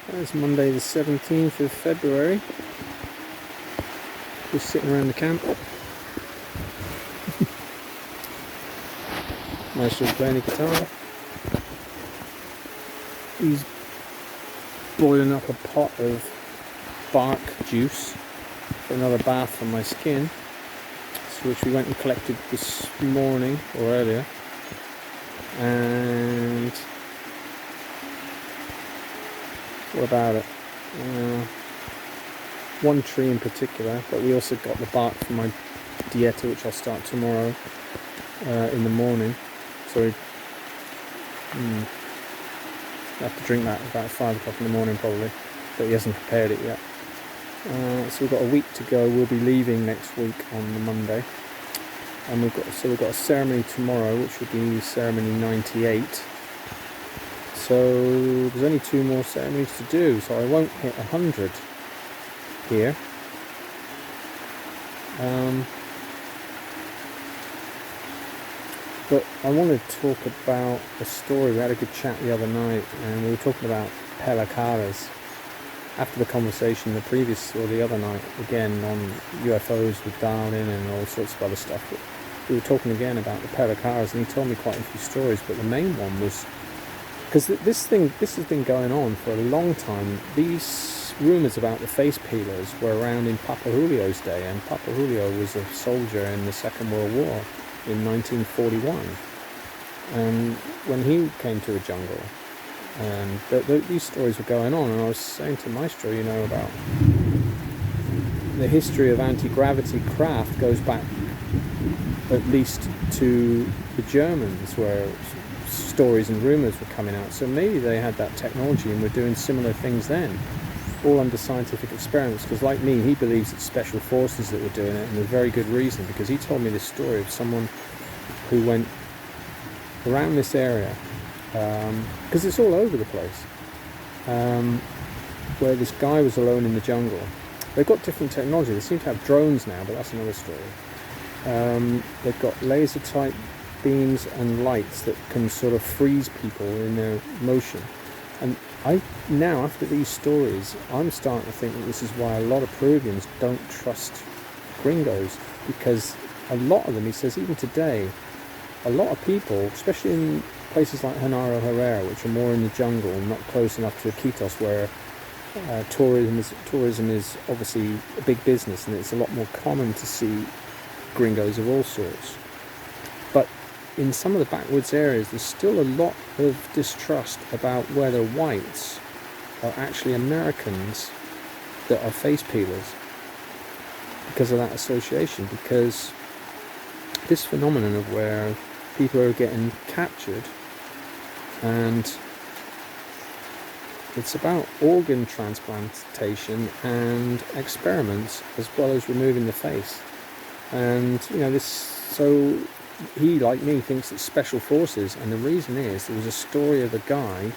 It's Monday the 17th of February. Just sitting around the camp. Maestro's playing the guitar. He's boiling up a pot of bark juice for another bath for my skin, which we went and collected this morning or earlier. And what about it? One tree in particular, but we also got the bark from my dieta, which I'll start tomorrow in the morning. So I have to drink that about 5 o'clock in the morning probably, but he hasn't prepared it yet. So we've got a week to go. We'll be leaving next week on the Monday, and we've got a ceremony tomorrow, which will be ceremony 98. So there's only 2 more ceremonies to do, so I won't hit 100 here. But I want to talk about a story. We had a good chat the other night, and we were talking about pela, caras. After the conversation the other night, again on UFOs with Darwin and all sorts of other stuff, we were talking again about the pela, caras, and he told me quite a few stories, but the main one was, because this has been going on for a long time. These rumours about the face peelers were around in Papa Julio's day, and Papa Julio was a soldier in the Second World War in 1941, and when he came to the jungle, and these stories were going on, and I was saying to Maestro, about the history of anti-gravity craft goes back at least to the Germans, where stories and rumours were coming out. So maybe they had that technology and were doing similar things then, all under scientific experiments. Because like me, he believes it's special forces that were doing it, and with very good reason, because he told me this story of someone who went around this area, because it's all over the place, where this guy was alone in the jungle. They've got different technology. They seem to have drones now, but that's another story. They've got laser type beams and lights that can sort of freeze people in their motion. And now, after these stories, I'm starting to think that this is why a lot of Peruvians don't trust gringos, because a lot of them, he says, even today, a lot of people, especially in places like Genaro Herrera, which are more in the jungle and not close enough to Iquitos, where tourism is obviously a big business, and it's a lot more common to see gringos of all sorts. But in some of the backwoods areas, there's still a lot of distrust about whether whites are actually Americans that are face peelers, because of that association. Because this phenomenon of where people are getting captured, and it's about organ transplantation and experiments, as well as removing the face. And so he, like me, thinks it's special forces, and the reason is there was a story of a guy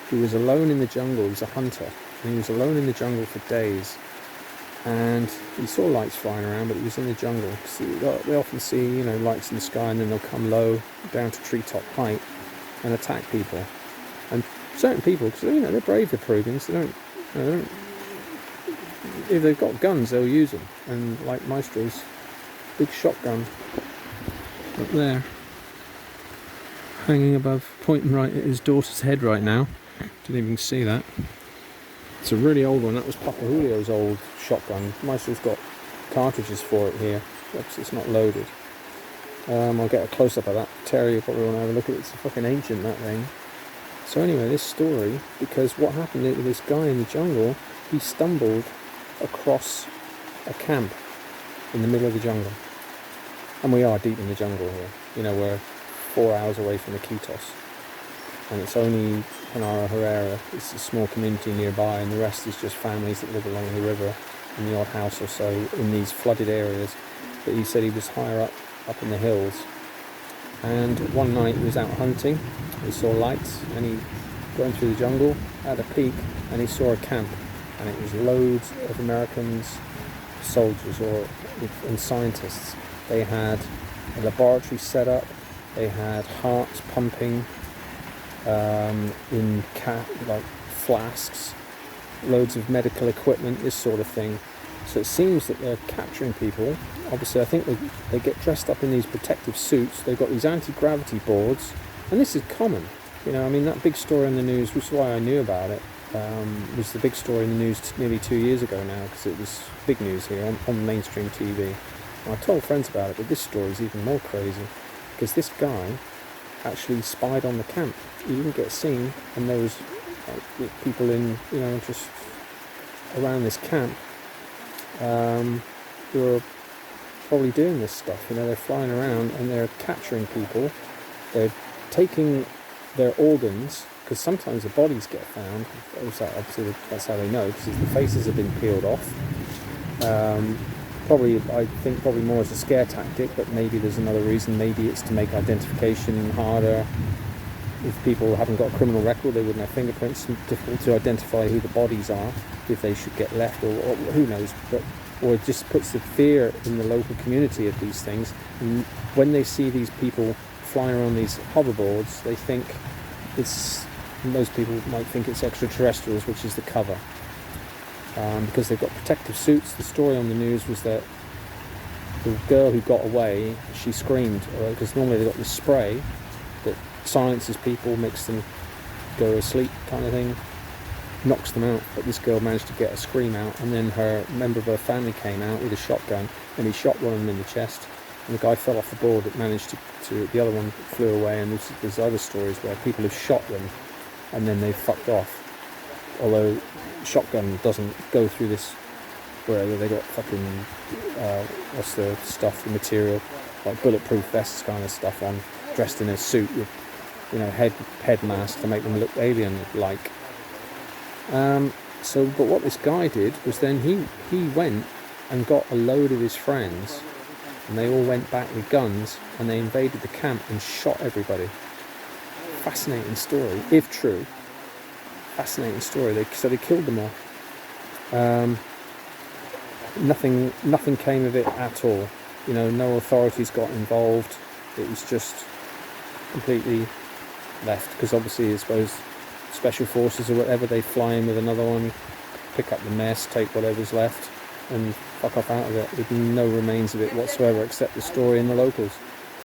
who was alone in the jungle. He was a hunter, and he was alone in the jungle for days, and he saw lights flying around, but he was in the jungle. So they often see lights in the sky, and then they'll come low down to treetop height and attack people. And certain people, because they're brave, the Peruvians, they don't if they've got guns, they'll use them. And like Maestro's big shotgun up there, hanging above, pointing right at his daughter's head right now. Didn't even see that. It's a really old one. That was Papa Julio's old shotgun. Maestro's got cartridges for it here. It's not loaded. I'll get a close-up of that. Terry, you probably want to have a look at it. It's fucking ancient, that thing. So anyway, this story, because what happened with this guy in the jungle, he stumbled across a camp in the middle of the jungle. And we are deep in the jungle here. We're 4 hours away from Iquitos. And it's only Genaro Herrera. It's a small community nearby, and the rest is just families that live along the river, and the odd house or so in these flooded areas. But he said he was higher up in the hills. And one night he was out hunting. He saw lights, and he, going through the jungle, had a peek, and he saw a camp. And it was loads of Americans, soldiers and scientists. They had a laboratory set up. They had hearts pumping in flasks. loads of medical equipment, this sort of thing. So it seems that they're capturing people. Obviously, I think they get dressed up in these protective suits. They've got these anti-gravity boards, and this is common. You know, I mean, that big story in the news, which is why I knew about it, was the big story in the news nearly 2 years ago now, because it was big news here on mainstream TV. And I told friends about it, but this story is even more crazy, because this guy actually spied on the camp. He didn't get seen, and there was people in, you know, just around this camp who are probably doing this stuff. You know, they're flying around and they're capturing people. They're taking their organs, because sometimes the bodies get found. Obviously, that's how they know, because the faces have been peeled off. I think probably more as a scare tactic, but maybe there's another reason. Maybe it's to make identification harder. If people haven't got a criminal record, they wouldn't have fingerprints. It's difficult to identify who the bodies are, if they should get left, or who knows. Or it just puts the fear in the local community of these things. And when they see these people flying around these hoverboards, they think most people might think it's extraterrestrials, which is the cover. Because they've got protective suits. The story on the news was that the girl who got away, she screamed, because normally they've got this spray that silences people, makes them go asleep kind of thing, knocks them out. But this girl managed to get a scream out, and then her member of her family came out with a shotgun, and he shot one of them in the chest, and the guy fell off the board. It managed to the other one flew away. And there's other stories where people have shot them and then they fucked off, although shotgun doesn't go through this, where they got fucking what's the stuff, the material, like bulletproof vests kind of stuff on, dressed in a suit with, you know, head mask to make them look alien like. But what this guy did was then he went and got a load of his friends, and they all went back with guns, and they invaded the camp and shot everybody. Fascinating story, if true. Fascinating story. So they killed them all. Nothing came of it at all. You know, no authorities got involved. It was just completely left, because obviously, I suppose, special forces or whatever, they fly in with another one, pick up the mess, take whatever's left, and fuck off out of it with no remains of it whatsoever, except the story and the locals.